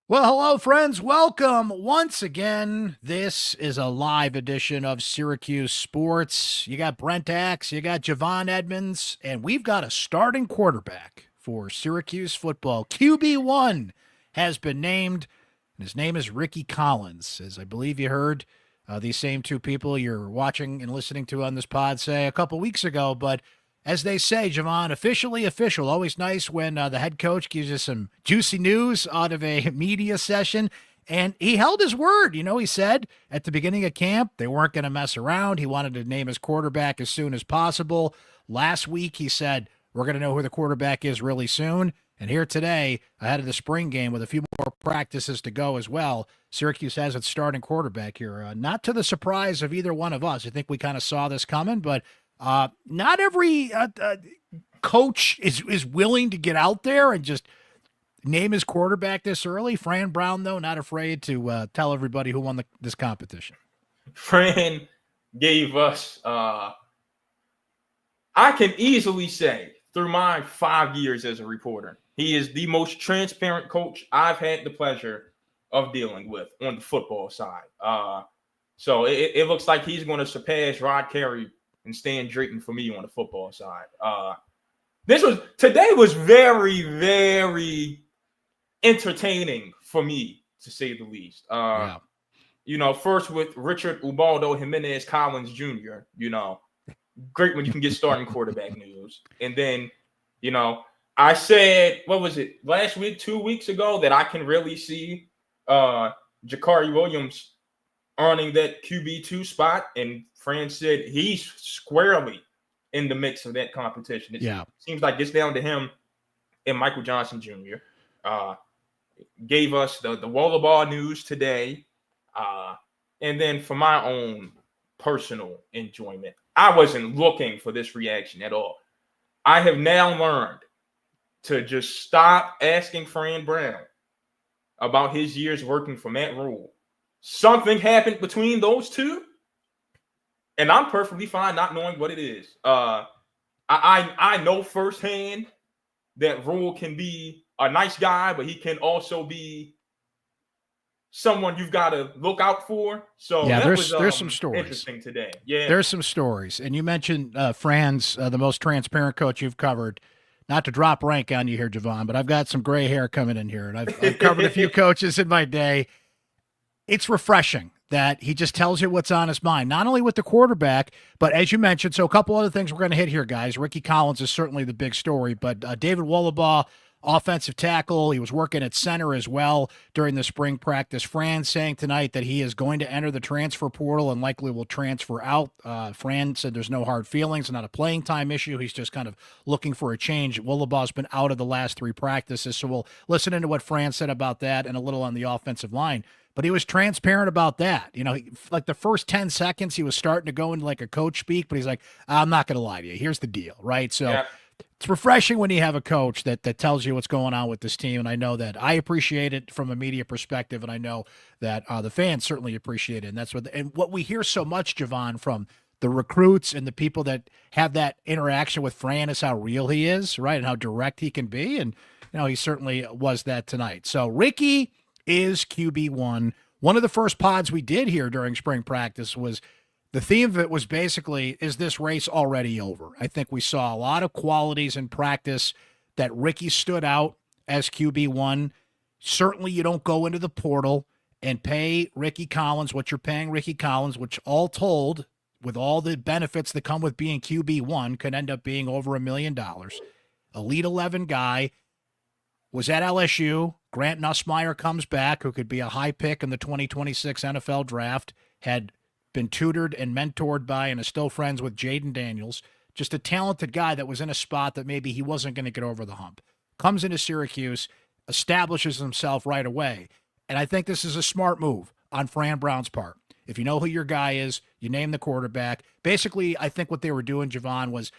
Well, hello, friends. Welcome once again. This is a live edition of Syracuse Sports. You got Brent Axe, you got Javon Edmonds, and we've got a starting quarterback for Syracuse football. QB1 has been named, and his name is Rickie Collins. As I believe you heard these same two people you're watching and listening to on this pod say a couple weeks ago, but as they say, Javon, officially official. Always nice when the head coach gives you some juicy news out of a media session. And he held his word. You know, he said at the beginning of camp they weren't going to mess around. He wanted to name his quarterback as soon as possible. Last week, he said, we're going to know who the quarterback is really soon. And here today, ahead of the spring game with a few more practices to go as well, Syracuse has its starting quarterback here. Not to the surprise of either one of us. I think we kind of saw this coming, but not every coach is willing to get out there and just name his quarterback this early. Fran Brown, though, not afraid to tell everybody who won this competition. Fran gave us, I can easily say, through my 5 years as a reporter, he is the most transparent coach I've had the pleasure of dealing with on the football side. So it looks like he's going to surpass Rod Carey and Stan Drayton for me on the football side. Today was very, very entertaining for me, to say the least. Yeah. You know, first with Richard Ubaldo Jimenez Collins Jr., you know, great when you can get starting quarterback news. And then, you know, I said, what was it, last week, 2 weeks ago, that I can really see Jakari Williams earning that QB2 spot, and Fran said he's squarely in the mix of that competition. It seems like it's down to him and Michael Johnson Jr. Gave us the Wohlabaugh news today. And then for my own personal enjoyment, I wasn't looking for this reaction at all. I have now learned to just stop asking Fran Brown about his years working for Matt Rule. Something happened between those two, and I'm perfectly fine not knowing what it is. I know firsthand that Rule can be a nice guy, but he can also be someone you've got to look out for. So yeah, there's some stories interesting today. Yeah, there's some stories, and you mentioned Fran's the most transparent coach you've covered. Not to drop rank on you here, Javon, but I've got some gray hair coming in here, and I've covered a few coaches in my day. It's refreshing that he just tells you what's on his mind, not only with the quarterback, but as you mentioned, so a couple other things we're going to hit here, guys. Rickie Collins is certainly the big story, but David Wohlabaugh, offensive tackle, he was working at center as well during the spring practice. Fran saying tonight that he is going to enter the transfer portal and likely will transfer out. Fran said there's no hard feelings, not a playing time issue. He's just kind of looking for a change. Wohlabaugh's been out of the last 3 practices, so we'll listen into what Fran said about that and a little on the offensive line. But he was transparent about that. You know, like the first 10 seconds, he was starting to go into like a coach speak, but he's like, I'm not going to lie to you. Here's the deal, right? So it's refreshing when you have a coach that tells you what's going on with this team. And I know that I appreciate it from a media perspective, and I know that the fans certainly appreciate it. And that's what we hear so much, Javon, from the recruits and the people that have that interaction with Fran is how real he is, right? And how direct he can be. And, you know, he certainly was that tonight. So Rickie is QB1. One of the first pods we did here during spring practice was the theme of it was basically, is this race already over? I think we saw a lot of qualities in practice that Rickie stood out as QB1. Certainly you don't go into the portal and pay Rickie Collins what you're paying Rickie Collins, which all told, with all the benefits that come with being QB1, could end up being over $1 million. Elite 11 guy, was at LSU. Grant Nussmeier comes back, who could be a high pick in the 2026 NFL draft, had been tutored and mentored by and is still friends with Jaden Daniels. Just a talented guy that was in a spot that maybe he wasn't going to get over the hump. Comes into Syracuse, establishes himself right away. And I think this is a smart move on Fran Brown's part. If you know who your guy is, you name the quarterback. Basically, I think what they were doing, Javon, was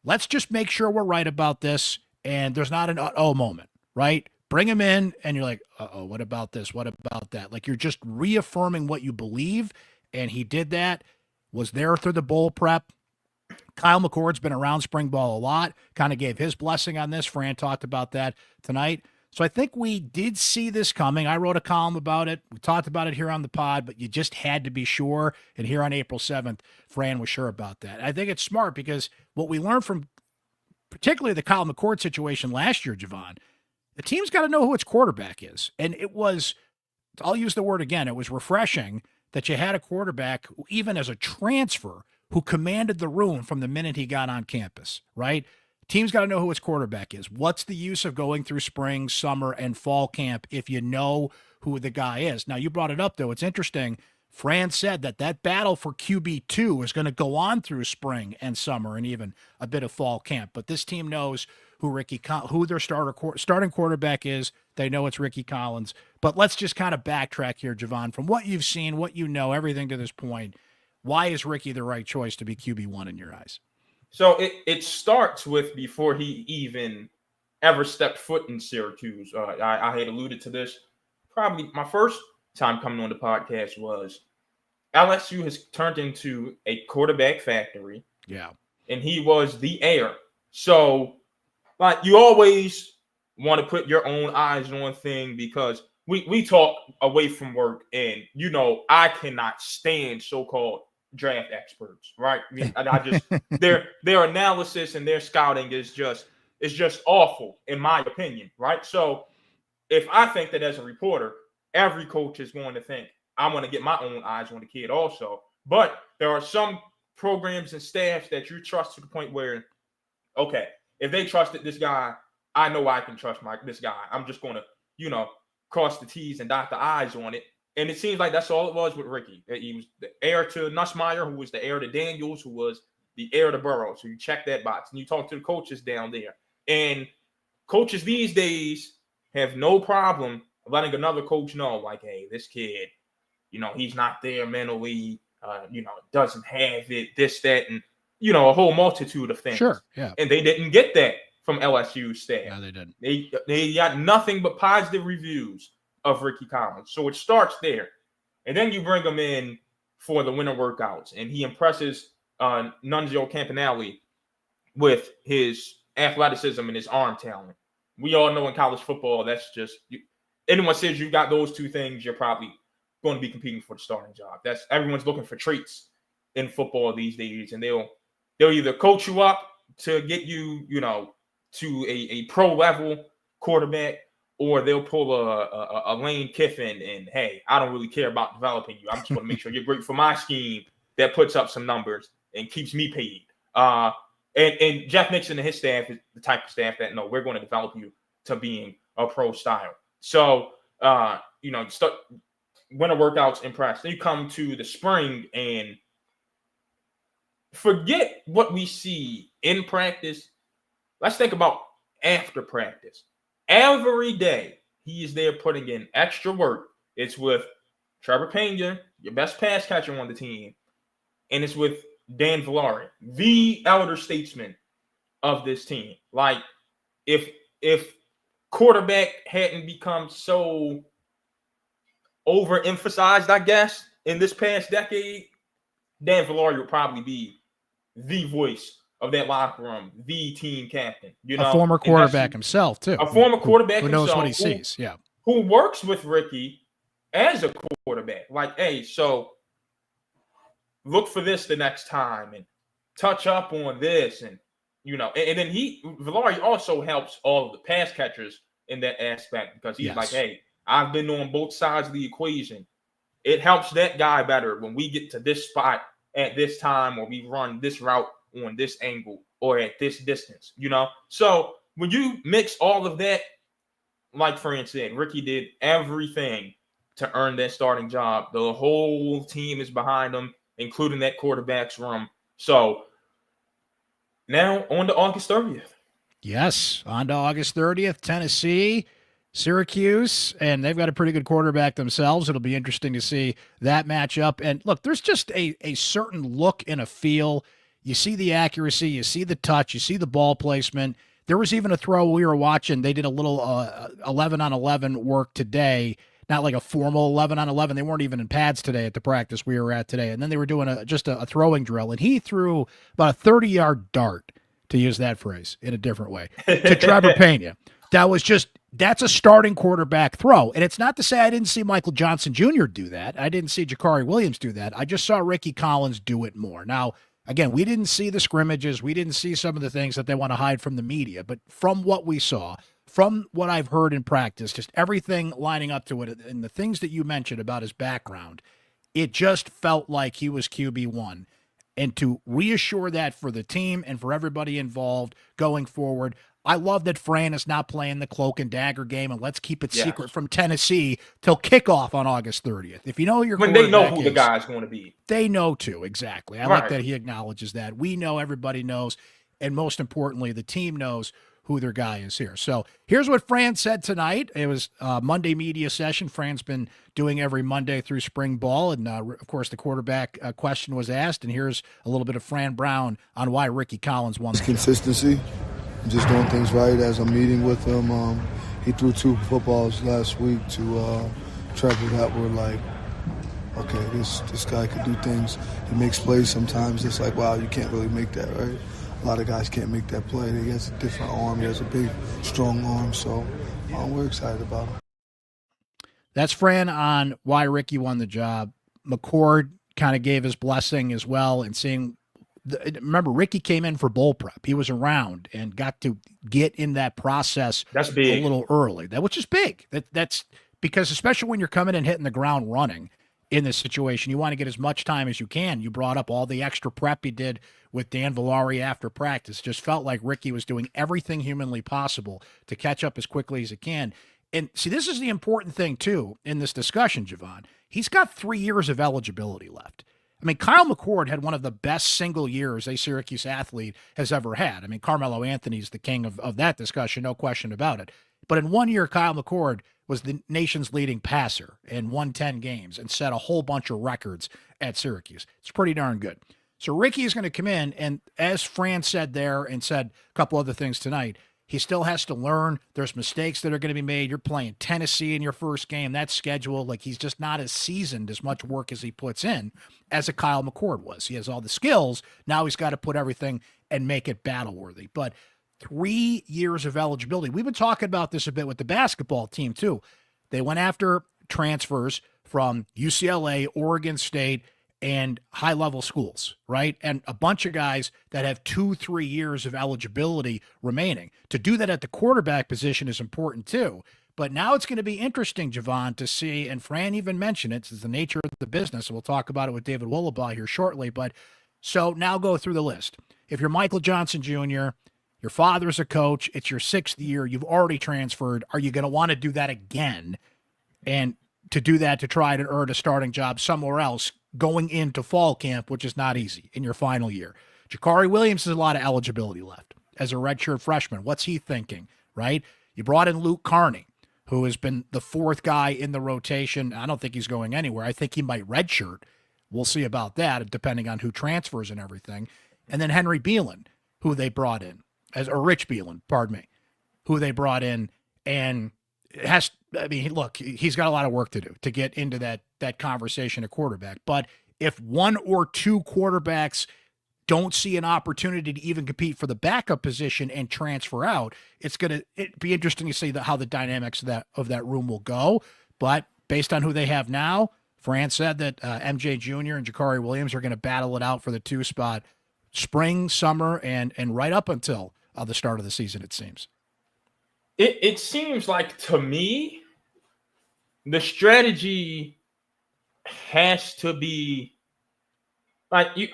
let's just make sure we're right about this and there's not an uh-oh moment, right? Bring him in and you're like, uh-oh, what about this? What about that? Like you're just reaffirming what you believe, and he did that, was there through the bowl prep. Kyle McCord's been around spring ball a lot, kind of gave his blessing on this. Fran talked about that tonight. So I think we did see this coming. I wrote a column about it. We talked about it here on the pod, but you just had to be sure. And here on April 7th, Fran was sure about that. I think it's smart because what we learned from particularly the Kyle McCord situation last year, Javon, the team's got to know who its quarterback is. And it was, I'll use the word again, it was refreshing that you had a quarterback, who, even as a transfer, who commanded the room from the minute he got on campus, right? Team's got to know who its quarterback is. What's the use of going through spring, summer, and fall camp if you know who the guy is? Now, you brought it up, though. It's interesting. Fran said that battle for QB2 is going to go on through spring and summer and even a bit of fall camp. But this team knows who their starting quarterback is. They know it's Rickie Collins. But let's just kind of backtrack here, Javon. From what you've seen, what you know, everything to this point, why is Rickie the right choice to be QB1 in your eyes? So it starts with before he even ever stepped foot in Syracuse. I had alluded to this. Probably my first time coming on the podcast was LSU has turned into a quarterback factory. Yeah. And he was the heir. So, like, you always want to put your own eyes on thing because we talk away from work and, you know, I cannot stand so-called draft experts, right? I mean, I just their analysis and their scouting is just awful in my opinion, right? So if I think that as a reporter, every coach is going to think I want to get my own eyes on the kid also. But there are some programs and staffs that you trust to the point where, okay, if they trusted this guy, I know I can trust this guy. I'm just going to, you know, cross the T's and dot the I's on it. And it seems like that's all it was with Rickie. He was the heir to Nussmeier, who was the heir to Daniels, who was the heir to Burrow. So you check that box and you talk to the coaches down there. And coaches these days have no problem letting another coach know, like, hey, this kid, you know, he's not there mentally, you know, doesn't have it, this, that, and, you know, a whole multitude of things. Sure, yeah. And they didn't get that from LSU staff. No, they didn't. They got nothing but positive reviews of Rickie Collins. So it starts there. And then you bring him in for the winter workouts, and he impresses Nunzio Campanelli with his athleticism and his arm talent. We all know in college football, that's just anyone says you got those two things, you're probably going to be competing for the starting job. That's everyone's looking for traits in football these days, and they'll either coach you up to get you, you know, to a pro level quarterback, or they'll pull a Lane Kiffin and, hey, I don't really care about developing you. I'm just going to make sure you're great for my scheme that puts up some numbers and keeps me paid. And Jeff Nixon and his staff is the type of staff that, no, we're going to develop you to being a pro style. So, you know, winter workouts impress. Then you come to the spring and forget what we see in practice. Let's think about after practice. Every day, he is there putting in extra work. It's with Trevor Pena, your best pass catcher on the team, and it's with Dan Villari, the elder statesman of this team. Like, if quarterback hadn't become so overemphasized, I guess, in this past decade, Dan Villari would probably be the voice of that locker room, the team captain. You know, a former quarterback himself too. A former quarterback who knows what he sees. Yeah, who works with Rickie as a quarterback. Like, hey, so look for this the next time and touch up on this, and you know, and then Villari also helps all of the pass catchers in that aspect because he's like, hey, I've been on both sides of the equation. It helps that guy better when we get to this spot at this time, or we run this route on this angle or at this distance, you know? So when you mix all of that, like Fran said, Rickie did everything to earn that starting job. The whole team is behind him, including that quarterback's room. So now on to August 30th. Yes, on to August 30th, Tennessee, Syracuse, and they've got a pretty good quarterback themselves. It'll be interesting to see that matchup. And look, there's just a certain look and a feel. You see the accuracy, you see the touch, you see the ball placement. There was even a throw we were watching. They did a little 11-on-11 work today, not like a formal 11-on-11. They weren't even in pads today at the practice we were at today. And then they were doing just a throwing drill, and he threw about a 30-yard dart, to use that phrase in a different way, to Trevor Pena. That was just That's a starting quarterback throw. And it's not to say I didn't see Michael Johnson Jr. do that. I didn't see Jakari Williams do that. I just saw Rickie Collins do it more. Now, again, we didn't see the scrimmages. We didn't see some of the things that they want to hide from the media. But from what we saw, from what I've heard in practice, just everything lining up to it and the things that you mentioned about his background, it just felt like he was QB1. And to reassure that for the team and for everybody involved going forward, I love that Fran is not playing the cloak and dagger game, and let's keep it secret from Tennessee till kickoff on August 30th. If you know your when they know who the guy's going to be, they know too. Exactly. I like that he acknowledges that. We know, everybody knows, and most importantly, the team knows who their guy is here. So here's what Fran said tonight. It was a Monday media session. Fran's been doing every Monday through spring ball. And, of course, the quarterback question was asked. And here's a little bit of Fran Brown on why Rickie Collins won the job. Consistency, just doing things right as I'm meeting with him. He threw 2 footballs last week to Trevor that were like, okay, this guy could do things. He makes plays sometimes. It's like, wow, you can't really make that, right? A lot of guys can't make that play. He has a different arm. He has a big, strong arm. So we're excited about him. That's Fran on why Rickie won the job. McCord kind of gave his blessing as well, and seeing remember, Rickie came in for bowl prep. He was around and got to get in that process that's big. A little early, which is big. That's because especially when you're coming and hitting the ground running in this situation, you want to get as much time as you can. You brought up all the extra prep he did with Dan Villari after practice. Just felt like Rickie was doing everything humanly possible to catch up as quickly as he can. And see, this is the important thing, too, in this discussion, Javon. He's got 3 years of eligibility left. I mean, Kyle McCord had one of the best single years a Syracuse athlete has ever had. I mean, Carmelo Anthony's the king of that discussion, no question about it. But in 1 year, Kyle McCord was the nation's leading passer and won 10 games and set a whole bunch of records at Syracuse. It's pretty darn good. So Rickie is going to come in, and as Fran said there and said a couple other things tonight, he still has to learn. There's mistakes that are going to be made. You're playing Tennessee in your first game. That's scheduled. Like, he's just not as seasoned, as much work as he puts in as a Kyle McCord was. He has all the skills. Now he's got to put everything and make it battle-worthy. But 3 years of eligibility. We've been talking about this a bit with the basketball team, too. They went after transfers from UCLA, Oregon State, and high-level schools, right? And a bunch of guys that have 2-3 years of eligibility remaining. To do that at the quarterback position is important, too. But now it's going to be interesting, Javon, to see, and Fran even mentioned it, it's the nature of the business, and we'll talk about it with David Wohlabaugh here shortly. But so now go through the list. If you're Michael Johnson Jr., your father's a coach, it's your 6th year, you've already transferred, are you going to want to do that again? And to do that, to try to earn a starting job somewhere else going into fall camp, which is not easy in your final year. Jakari Williams has a lot of eligibility left as a redshirt freshman. What's he thinking, right? You brought in Luke Carney, who has been the 4th guy in the rotation. I don't think he's going anywhere. I think he might redshirt. We'll see about that, depending on who transfers and everything. And then Henry Beelan, who they brought in, or Rich Beelan, pardon me, who they brought in, and it has, I mean, look, he's got a lot of work to do to get into that conversation at quarterback. But if 1 or 2 quarterbacks don't see an opportunity to even compete for the backup position and transfer out, it's going to be interesting to see how the dynamics of that room will go. But based on who they have now, Fran said that MJ Jr. and Jakari Williams are going to battle it out for the 2 spot spring, summer, and right up until the start of the season, it seems. It seems like, to me, the strategy has to be like, you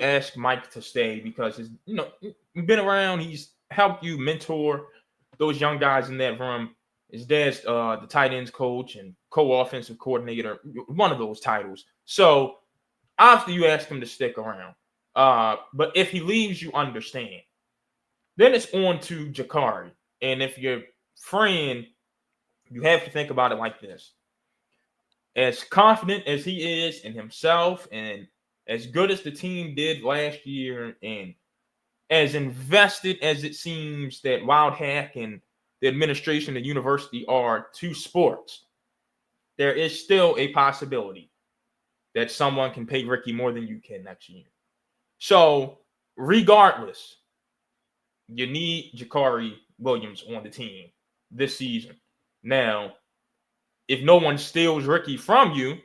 ask Mike to stay because you've been around, he's helped you mentor those young guys in that room. His dad's the tight ends coach and co-offensive coordinator, one of those titles. So obviously you ask him to stick around. But if he leaves, you understand. Then it's on to Jakari. And if you're Fran, you have to think about it like this. As confident as he is in himself and as good as the team did last year and as invested as it seems that Wild Hack and the administration of the university are to sports, there is still a possibility that someone can pay Rickie more than you can next year. So regardless, you need Jakari Williams on the team. this season. Now, if no one steals Rickie from you,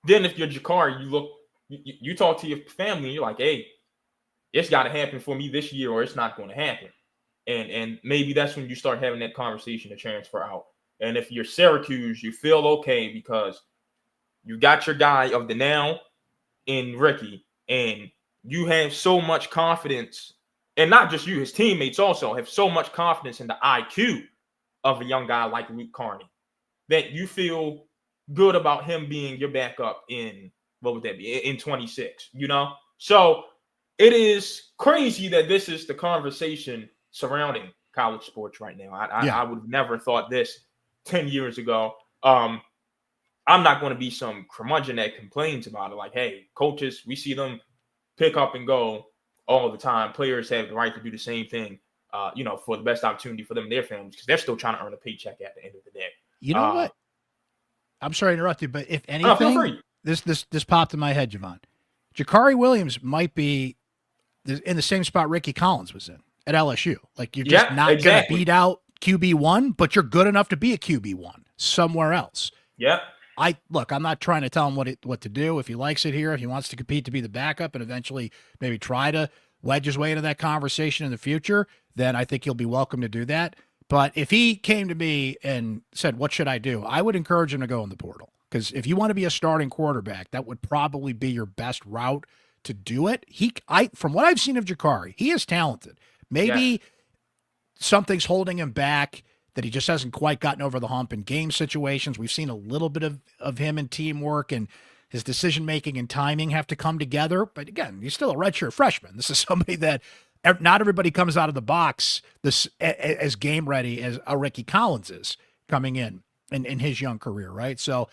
then if you're Jakari, you talk to your family and you're like, hey, it's got to happen for me this year or it's not going to happen. And maybe that's when you start having that conversation to transfer out. And if you're Syracuse, you feel okay because you got your guy of the now in Rickie, and you have so much confidence, and not just you, his teammates also have so much confidence in the IQ of a young guy like Luke Carney that you feel good about him being your backup in, what would that be, in 26, you know? So it is crazy that this is the conversation surrounding college sports right now. I would have never thought this 10 years ago. I'm not going to be some curmudgeon that complains about it. Like, hey, coaches, we see them pick up and go all the time. Players have the right to do the same thing, for the best opportunity for them and their families because they're still trying to earn a paycheck at the end of the day. You know what? I'm sorry to interrupt you, but if anything, this popped in my head, Javon. Jakari Williams might be in the same spot Rickie Collins was in at LSU. Like, you're just not going to beat out QB1, but you're good enough to be a QB1 somewhere else. Yeah. I'm not trying to tell him what to do. If he likes it here, if he wants to compete to be the backup and eventually maybe try to wedge his way into that conversation in the future, then I think he'll be welcome to do that. But if he came to me and said, what should I do? I would encourage him to go in the portal. Because if you want to be a starting quarterback, that would probably be your best route to do it. From what I've seen of Jakari, he is talented. Maybe something's holding him back, that he just hasn't quite gotten over the hump in game situations. We've seen a little bit of him in teamwork, and his decision-making and timing have to come together. But again, he's still a redshirt freshman. This is somebody that not everybody comes out of the box as game ready as a Rickie Collins is coming in his young career, right? So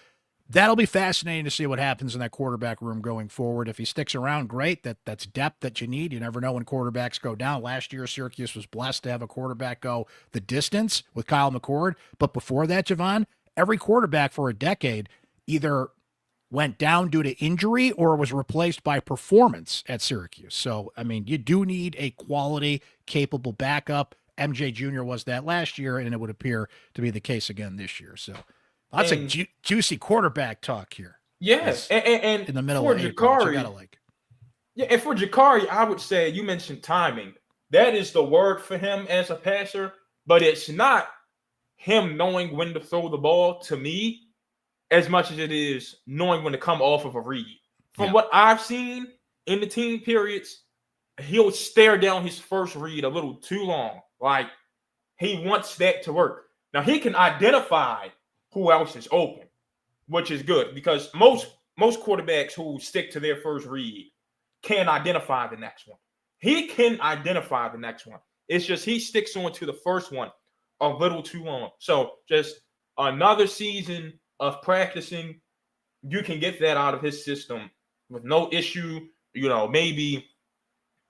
that'll be fascinating to see what happens in that quarterback room going forward. If he sticks around, great. That's depth that you need. You never know when quarterbacks go down. Last year, Syracuse was blessed to have a quarterback go the distance with Kyle McCord. But before that, Javon, every quarterback for a decade either went down due to injury or was replaced by performance at Syracuse. So, I mean, you do need a quality, capable backup. MJ Jr. was that last year, and it would appear to be the case again this year. So, lots of juicy quarterback talk here. Yes, and in the middle of April, you gotta like. Yeah, and for Jakari, I would say you mentioned timing. That is the word for him as a passer, but it's not him knowing when to throw the ball to me as much as it is knowing when to come off of a read. From what I've seen in the team periods, he'll stare down his first read a little too long. Like, he wants that to work. Now, he can identify who else is open, which is good because most quarterbacks who stick to their first read can identify the next one. He can identify the next one. It's just he sticks on to the first one a little too long. So just another season of practicing, you can get that out of his system with no issue. Maybe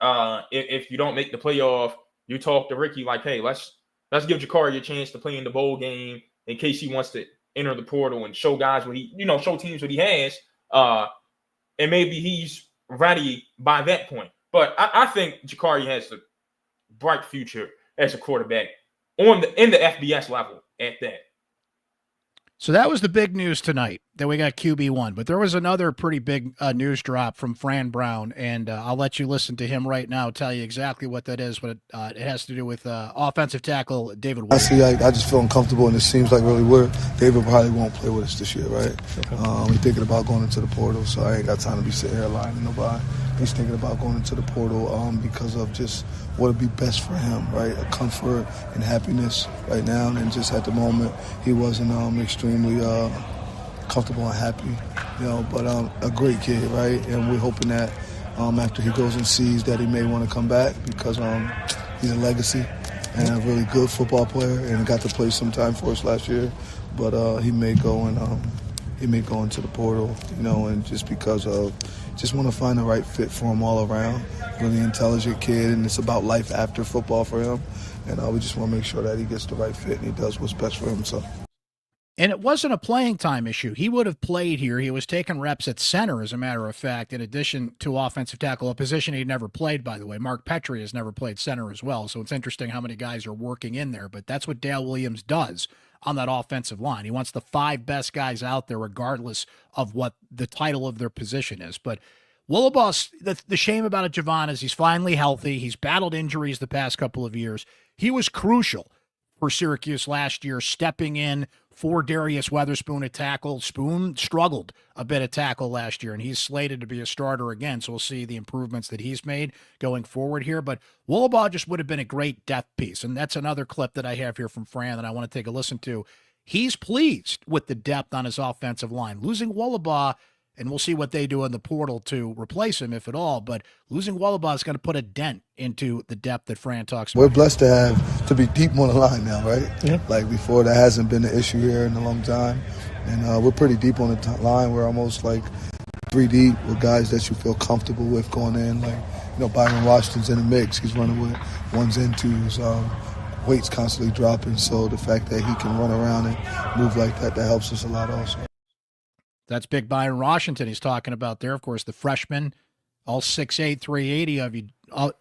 if you don't make the playoff, you talk to Rickie like, hey, let's give Jakari a chance to play in the bowl game in case he wants to enter the portal and show guys show teams what he has. And maybe he's ready by that point. But I think Jakari has a bright future as a quarterback in the FBS level at that. So that was the big news tonight, that we got QB1. But there was another pretty big news drop from Fran Brown, and I'll let you listen to him right now, tell you exactly what that is, but it has to do with offensive tackle David Wohlabaugh. I just feel uncomfortable, and it seems like really weird. David probably won't play with us this year, right? He's thinking about going into the portal, so I ain't got time to be sitting here lying to nobody. He's thinking about going into the portal because of just what would be best for him, right? A comfort and happiness right now, and just at the moment, he wasn't extremely comfortable and happy, but a great kid, right? And we're hoping that after he goes and sees that he may want to come back because he's a legacy and a really good football player and got to play some time for us last year, but he may go into the portal, and just because of just want to find the right fit for him all around. Really intelligent kid, and it's about life after football for him. And we just want to make sure that he gets the right fit and he does what's best for himself. And it wasn't a playing time issue. He would have played here. He was taking reps at center, as a matter of fact, in addition to offensive tackle, a position he'd never played, by the way. Mark Petrie has never played center as well, so it's interesting how many guys are working in there. But that's what Dale Williams does on that offensive line. He wants the 5 best guys out there, regardless of what the title of their position is. But Wohlabaugh, the shame about it, Javon, is he's finally healthy. He's battled injuries the past couple of years. He was crucial for Syracuse last year, stepping in for Darius Weatherspoon at tackle. Spoon struggled a bit at tackle last year, and he's slated to be a starter again, so we'll see the improvements that he's made going forward here. But Wohlabaugh just would have been a great depth piece, and that's another clip that I have here from Fran that I want to take a listen to. He's pleased with the depth on his offensive line. Losing Wohlabaugh, and we'll see what they do in the portal to replace him, if at all. But losing Wohlabaugh is going to put a dent into the depth that Fran talks about. We're blessed to be deep on the line now, right? Yeah. Like before, that hasn't been an issue here in a long time. And we're pretty deep on the line. We're almost like 3 deep with guys that you feel comfortable with going in. Like, Byron Washington's in the mix. He's running with ones and twos. Weight's constantly dropping. So the fact that he can run around and move like that helps us a lot also. That's big Byron Washington he's talking about there. Of course, the freshman, all 6'8", 380 of you,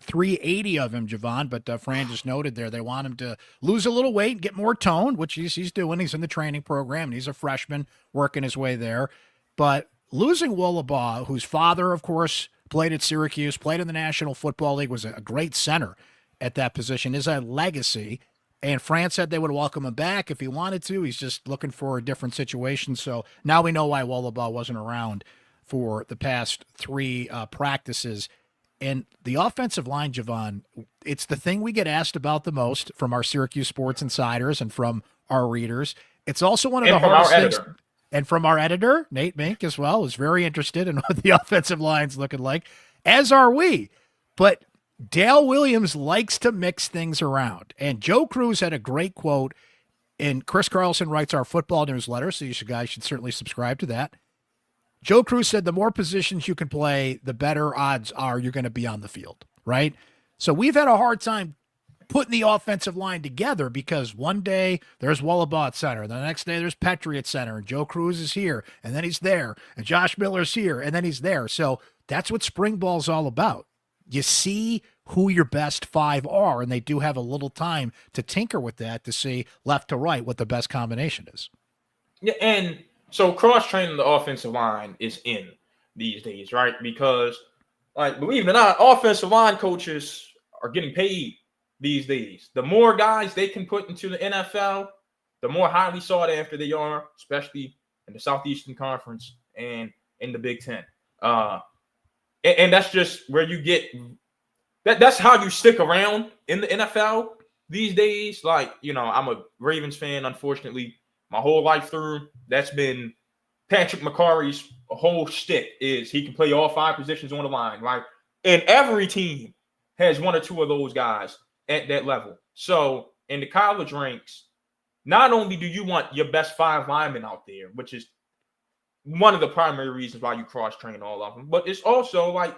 380 of him, Javon. But Fran just noted there they want him to lose a little weight, get more toned, which he's doing. He's in the training program, and he's a freshman working his way there. But losing Wohlabaugh, whose father, of course, played at Syracuse, played in the National Football League, was a great center at that position, is a legacy. And Fran said they would welcome him back if he wanted to. He's just looking for a different situation. So now we know why Wohlabaugh wasn't around for the past 3 practices. And the offensive line, Javon, it's the thing we get asked about the most from our Syracuse Sports Insiders and from our readers. It's also one of the hardest things. And from our editor, Nate Mink, as well, is very interested in what the offensive line's looking like, as are we. But Dale Williams likes to mix things around. And Joe Cruz had a great quote, and Chris Carlson writes our football newsletter, so you guys should certainly subscribe to that. Joe Cruz said the more positions you can play, the better odds are you're going to be on the field, right? So we've had a hard time putting the offensive line together because one day there's Wohlabaugh at center, the next day there's Petrie at center, and Joe Cruz is here, and then he's there, and Josh Miller's here, and then he's there. So that's what spring ball's all about. You see who your best 5 are, and they do have a little time to tinker with that to see left to right what the best combination is. Yeah, and so cross-training the offensive line is in these days, right? Because, believe it or not, offensive line coaches are getting paid these days. The more guys they can put into the NFL, the more highly sought after they are, especially in the Southeastern Conference and in the Big Ten. And that's just where you get that's how you stick around in the NFL these days. I'm a Ravens fan, unfortunately, my whole life through. That's been Patrick McCarry's whole shtick is he can play all 5 positions on the line, right? And every team has 1 or 2 of those guys at that level. So in the college ranks, not only do you want your best 5 linemen out there, which is one of the primary reasons why you cross-train all of them, but it's also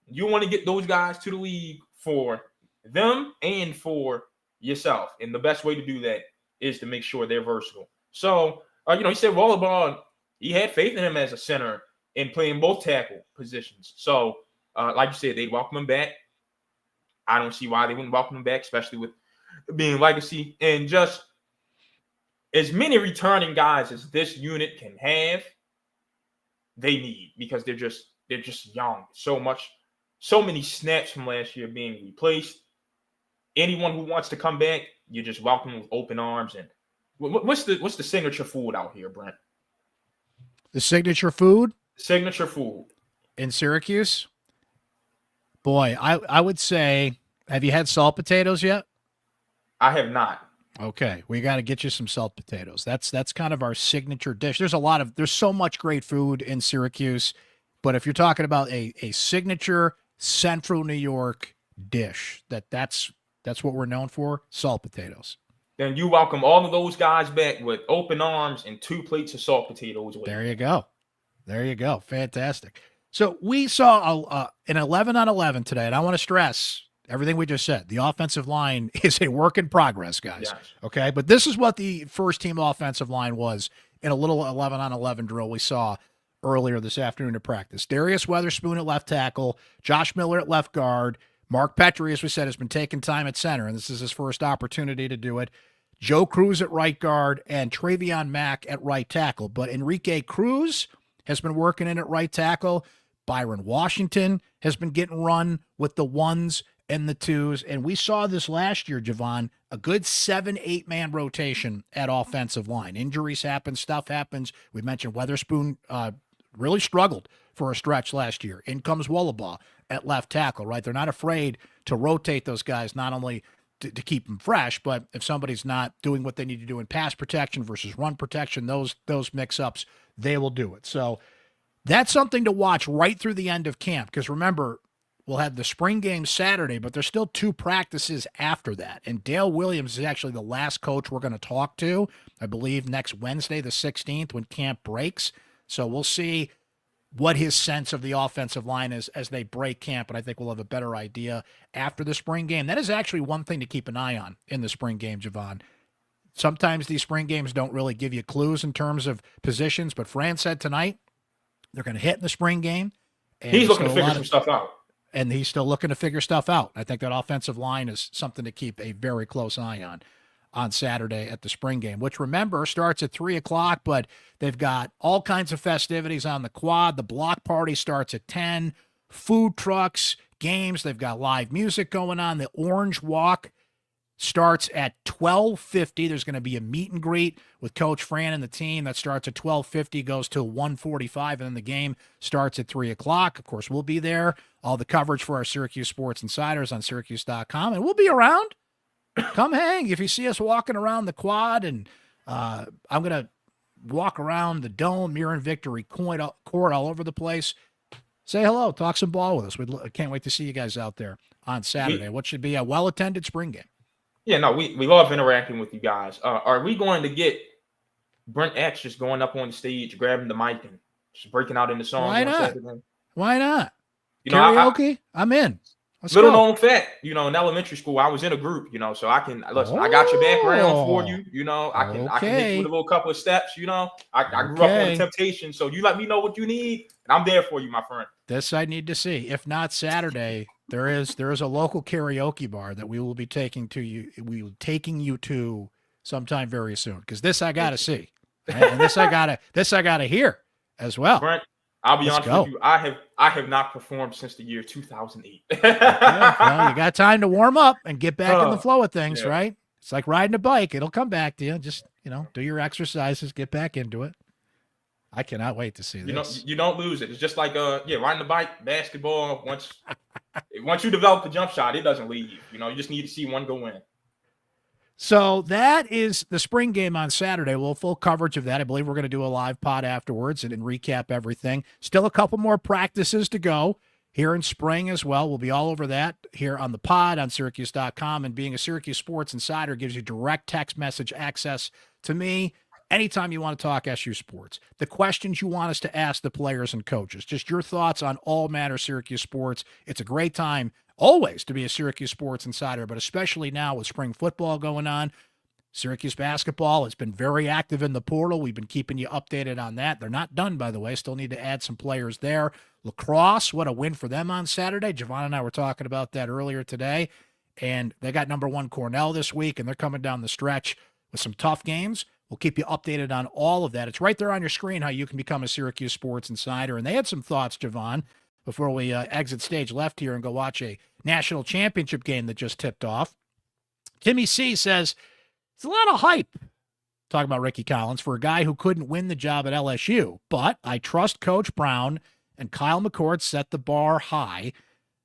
you want to get those guys to the league for them and for yourself. And the best way to do that is to make sure they're versatile. So, he said Wohlabaugh, he had faith in him as a center and playing both tackle positions. So, like you said, they'd welcome him back. I don't see why they wouldn't welcome him back, especially with being legacy. And just as many returning guys as this unit can have, they need, because they're just young. So many snaps from last year being replaced. Anyone who wants to come back, you're just welcome with open arms. And what's the signature food out here, Brent? The signature food? Signature food in Syracuse? Boy, I would say, have you had salt potatoes yet? I have not. Okay, we got to get you some salt potatoes. That's kind of our signature dish. There's so much great food in Syracuse, but if you're talking about a signature Central New York dish, that's what we're known for, salt potatoes. Then you welcome all of those guys back with open arms and 2 plates of salt potatoes. There you go. Fantastic. So we saw an 11 on 11 today, and I want to stress Everything we just said. The offensive line is a work in progress, guys. Yes. Okay, but this is what the first team offensive line was in a little 11-on-11 drill we saw earlier this afternoon at practice. Darius Weatherspoon at left tackle, Josh Miller at left guard, Mark Petrie, as we said, has been taking time at center, and this is his first opportunity to do it. Joe Cruz at right guard and Travion Mack at right tackle. But Enrique Cruz has been working in at right tackle. Byron Washington has been getting run with the ones and the twos. And we saw this last year, Javon, a good 7-8 man rotation at offensive line. Injuries happen, stuff happens. We mentioned Weatherspoon really struggled for a stretch last year. In comes Wohlabaugh at left tackle, right? They're not afraid to rotate those guys, not only to keep them fresh, but if somebody's not doing what they need to do in pass protection versus run protection, those mix-ups, they will do it. So that's something to watch right through the end of camp, because remember, we'll have the spring game Saturday, but there's still 2 practices after that. And Dale Williams is actually the last coach we're going to talk to, I believe, next Wednesday, the 16th, when camp breaks. So we'll see what his sense of the offensive line is as they break camp, and I think we'll have a better idea after the spring game. That is actually one thing to keep an eye on in the spring game, Javon. Sometimes these spring games don't really give you clues in terms of positions, but Fran said tonight they're going to hit in the spring game. And he's looking to figure some stuff out. And he's still looking to figure stuff out. I think that offensive line is something to keep a very close eye on Saturday at the spring game, which, remember, starts at 3 o'clock, but they've got all kinds of festivities on the quad. The block party starts at 10, food trucks, games. They've got live music going on. The Orange Walk starts at 12:50. There's going to be a meet and greet with Coach Fran and the team. That starts at 12:50, goes till 1:45, and then the game starts at 3 o'clock. Of course, we'll be there. All the coverage for our Syracuse Sports Insiders on syracuse.com, and we'll be around. Come hang. If you see us walking around the quad, and I'm going to walk around the Dome, Mirror and Victory Court all over the place, say hello, talk some ball with us. I can't wait to see you guys out there on Saturday. What should be a well-attended spring game. Yeah, no, we love interacting with you guys. Are we going to get Brent X just going up on the stage, grabbing the mic, and just breaking out into songs? Why not? Why not? You know, karaoke? I'm in. Let's little go. known fact, in elementary school, I was in a group, so I can listen. I got your background for you, I can hit you with a little couple of steps, I grew up on the Temptation, so you let me know what you need, and I'm there for you, my friend. This I need to see. If not Saturday, there is a local karaoke bar that we will be taking you to sometime very soon, because this I gotta see, and this I gotta hear as well. Brent, I'll be honest with you. I have not performed since the year 2008. Well, you got time to warm up and get back in the flow of things, right? It's like riding a bike. It'll come back to you. Just, do your exercises, get back into it. I cannot wait to see this. You don't lose it. It's just like riding the bike, basketball. Once you develop the jump shot, it doesn't leave. You just need to see one go in. So that is the spring game on Saturday. We'll have full coverage of that. I believe we're going to do a live pod afterwards and recap everything. Still a couple more practices to go here in spring as well. We'll be all over that here on the pod on syracuse.com. And being a Syracuse Sports Insider gives you direct text message access to me anytime you want to talk SU sports. The questions you want us to ask the players and coaches, just your thoughts on all matters Syracuse sports. It's a great time always to be a Syracuse Sports Insider, but especially now with spring football going on. Syracuse basketball has been very active in the portal. We've been keeping you updated on that. They're not done, by the way. Still need to add some players there. Lacrosse, what a win for them on Saturday. Javon and I were talking about that earlier today. And they got number 1 Cornell this week, and they're coming down the stretch with some tough games. We'll keep you updated on all of that. It's right there on your screen how you can become a Syracuse Sports Insider. And they had some thoughts, Javon, before we exit stage left here and go watch a national championship game that just tipped off. Timmy C says, it's a lot of hype, talking about Rickie Collins, for a guy who couldn't win the job at LSU. But I trust Coach Brown and Kyle McCord set the bar high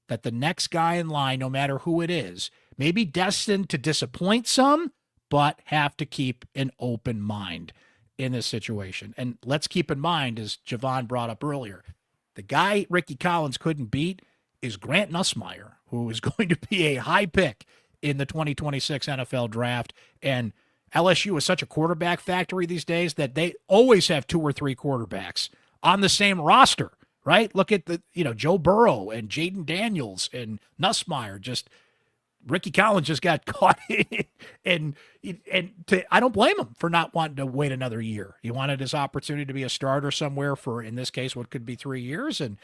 that the next guy in line, no matter who it is, may be destined to disappoint some, but have to keep an open mind in this situation. And let's keep in mind, as Javon brought up earlier, the guy Rickie Collins couldn't beat is Grant Nussmeier, who is going to be a high pick in the 2026 NFL draft. And LSU is such a quarterback factory these days that they always have 2 or 3 quarterbacks on the same roster, right? Look at Joe Burrow and Jaden Daniels and Nussmeier. Just Rickie Collins just got caught and I don't blame him for not wanting to wait another year. He wanted his opportunity to be a starter somewhere for, in this case, what could be 3 years. And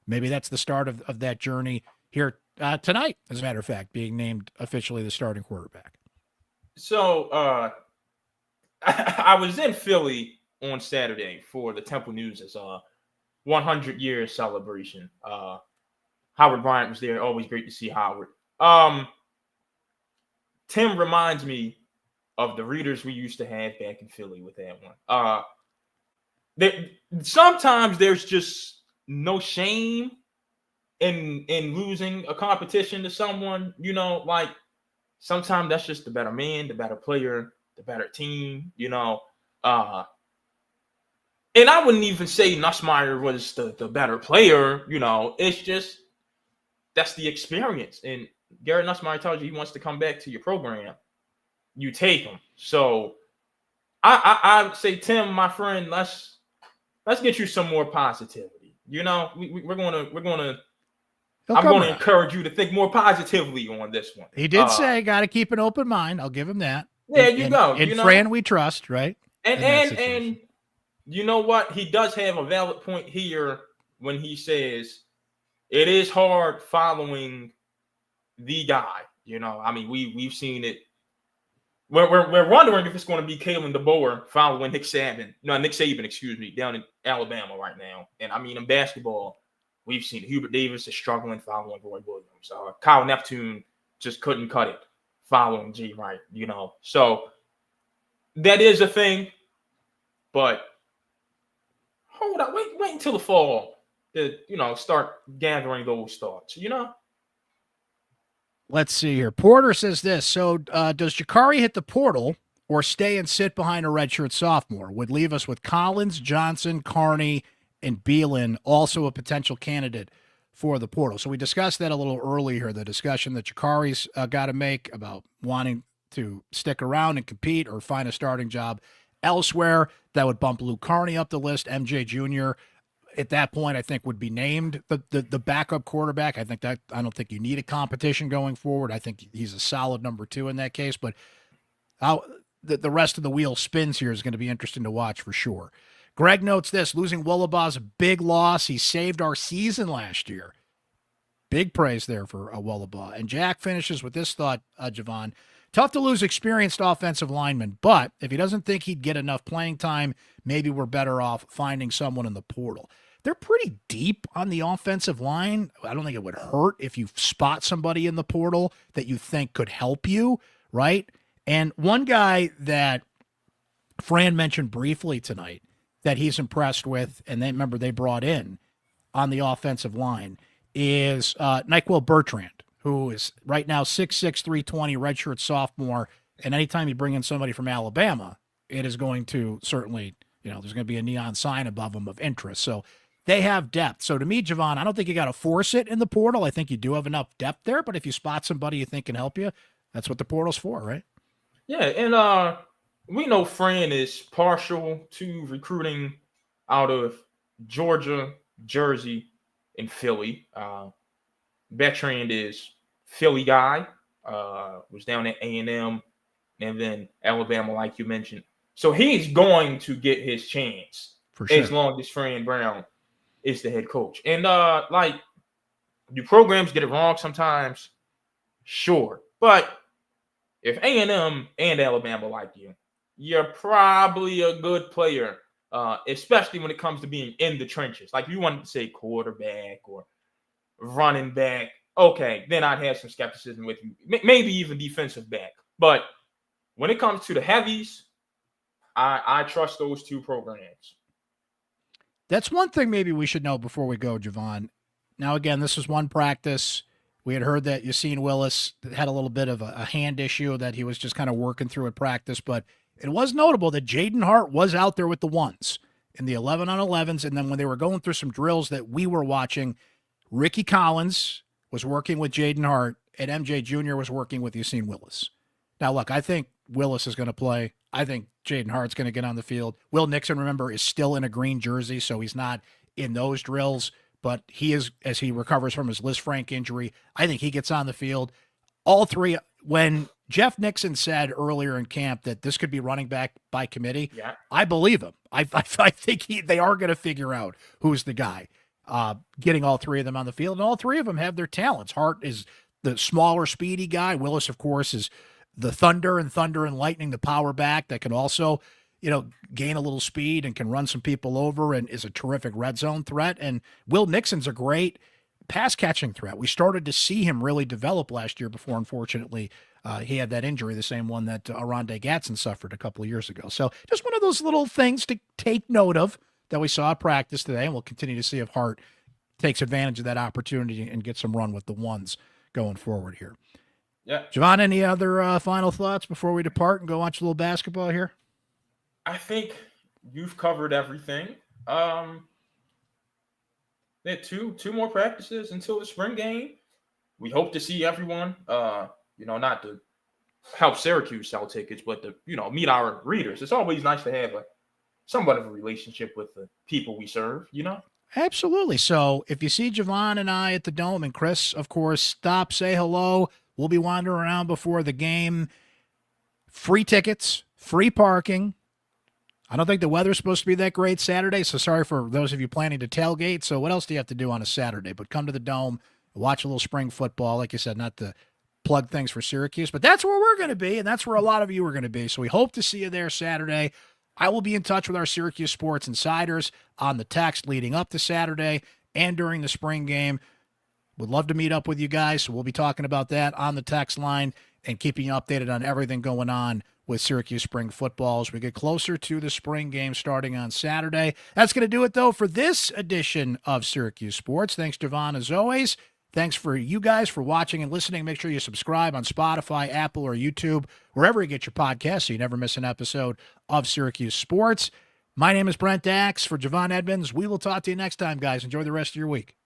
maybe that's the start of that journey here tonight, as a matter of fact, being named officially the starting quarterback. So I was in Philly on Saturday for the Temple News' 100-year celebration. Howard Bryant was there. Always great to see Howard. Tim reminds me of the readers we used to have back in Philly with that one. Sometimes there's just no shame in losing a competition to someone, like sometimes that's just the better man, the better player, the better team, And I wouldn't even say Nussmeier was the better player, It's just that's the experience. And Garrett Nussmeier tells you he wants to come back to your program. You take him. So I would say, Tim, my friend, let's get you some more positivity. I'm going to encourage you to think more positively on this one. He did say, got to keep an open mind. I'll give him that. Yeah, you go. And Fran, we trust, right? And you know what? He does have a valid point here when he says it is hard following the guy. We've seen it. We're wondering if it's going to be Kalen DeBoer following Nick Saban, down in Alabama right now. And in basketball, we've seen Hubert Davis is struggling following Roy Williams. Kyle Neptune just couldn't cut it following G Wright, So that is a thing. But hold on, wait until the fall to, start gathering those thoughts, Let's see here. Porter says this. So does Jakari hit the portal or stay and sit behind a redshirt sophomore? Would leave us with Collins, Johnson, Carney, and Beelan, also a potential candidate for the portal. So we discussed that a little earlier, the discussion that Jakari's got to make about wanting to stick around and compete or find a starting job elsewhere. That would bump Luke Carney up the list. MJ Jr. at that point, I think, would be named the backup quarterback. I don't think you need a competition going forward. I think he's a solid number 2 in that case. But how the rest of the wheel spins here is going to be interesting to watch for sure. Greg notes this: losing Wohlabaugh's a big loss. He saved our season last year. Big praise there for Wohlabaugh. And Jack finishes with this thought, Javon. Tough to lose experienced offensive linemen, but if he doesn't think he'd get enough playing time, maybe we're better off finding someone in the portal. They're pretty deep on the offensive line. I don't think it would hurt if you spot somebody in the portal that you think could help you, right? And one guy that Fran mentioned briefly tonight that he's impressed with, and remember they brought in on the offensive line, is Nyquil Bertrand, who is right now 6'6", 320, redshirt sophomore. And anytime you bring in somebody from Alabama, it is going to certainly, there's going to be a neon sign above them of interest. So they have depth. So to me, Javon, I don't think you got to force it in the portal. I think you do have enough depth there. But if you spot somebody you think can help you, that's what the portal's for, right? Yeah, and we know Fran is partial to recruiting out of Georgia, Jersey, and Philly. Bertrand is Philly guy, was down at A&M, and then Alabama, like you mentioned. So he's going to get his chance for sure, as long as Fran Brown is the head coach. And do programs get it wrong sometimes? Sure. But if A&M and Alabama like you, you're probably a good player, especially when it comes to being in the trenches. Like if you wanted to say quarterback or running back, okay, then I'd have some skepticism with you. Maybe even defensive back. But when it comes to the heavies, I trust those two programs. That's one thing maybe we should know before we go, Javon. Now, again, this was one practice. We had heard that Yassine Willis had a little bit of a hand issue that he was just kind of working through at practice. But it was notable that Jaden Hart was out there with the ones in the 11-on-11s. And then when they were going through some drills that we were watching, Rickie Collins was working with Jaden Hart, and MJ Jr. was working with Yassine Willis. Now, look, I think Willis is going to play. I think Jaden Hart's going to get on the field. Will Nixon, remember, is still in a green jersey, so he's not in those drills. But he is, as he recovers from his Liz Frank injury, I think he gets on the field. all three, when Jeff Nixon said earlier in camp that this could be running back by committee, Yeah. I believe him. I think they are going to figure out who's the guy. Getting all three of them on the field, and all three of them have their talents. Hart is the smaller, speedy guy. Willis, of course, is the thunder and lightning, the power back that can also, gain a little speed and can run some people over and is a terrific red zone threat. And Will Nixon's a great pass catching threat. We started to see him really develop last year before, unfortunately, he had that injury, the same one that Aronde Gatson suffered a couple of years ago. So just one of those little things to take note of that we saw at practice today, and we'll continue to see if Hart takes advantage of that opportunity and gets some run with the ones going forward here. Yeah. Javon, any other final thoughts before we depart and go watch a little basketball here? I think you've covered everything. There are two more practices until the spring game. We hope to see everyone, not to help Syracuse sell tickets, but to, meet our readers. It's always nice to have somewhat of a relationship with the people we serve, Absolutely. So if you see Javon and I at the Dome, and Chris, of course, stop, say hello. We'll be wandering around before the game. Free tickets, free parking. I don't think the weather's supposed to be that great Saturday, so sorry for those of you planning to tailgate. So what else do you have to do on a Saturday? But come to the Dome, watch a little spring football. Like you said, not to plug things for Syracuse, but that's where we're going to be, and that's where a lot of you are going to be. So we hope to see you there Saturday. I will be in touch with our Syracuse Sports Insiders on the text leading up to Saturday and during the spring game. Would love to meet up with you guys, so we'll be talking about that on the text line and keeping you updated on everything going on with Syracuse spring football as we get closer to the spring game starting on Saturday. That's going to do it, though, for this edition of Syracuse Sports. Thanks, Javon, as always. Thanks for you guys for watching and listening. Make sure you subscribe on Spotify, Apple, or YouTube, wherever you get your podcasts so you never miss an episode of Syracuse Sports. My name is Brent Dax. For Javon Edmonds, we will talk to you next time, guys. Enjoy the rest of your week.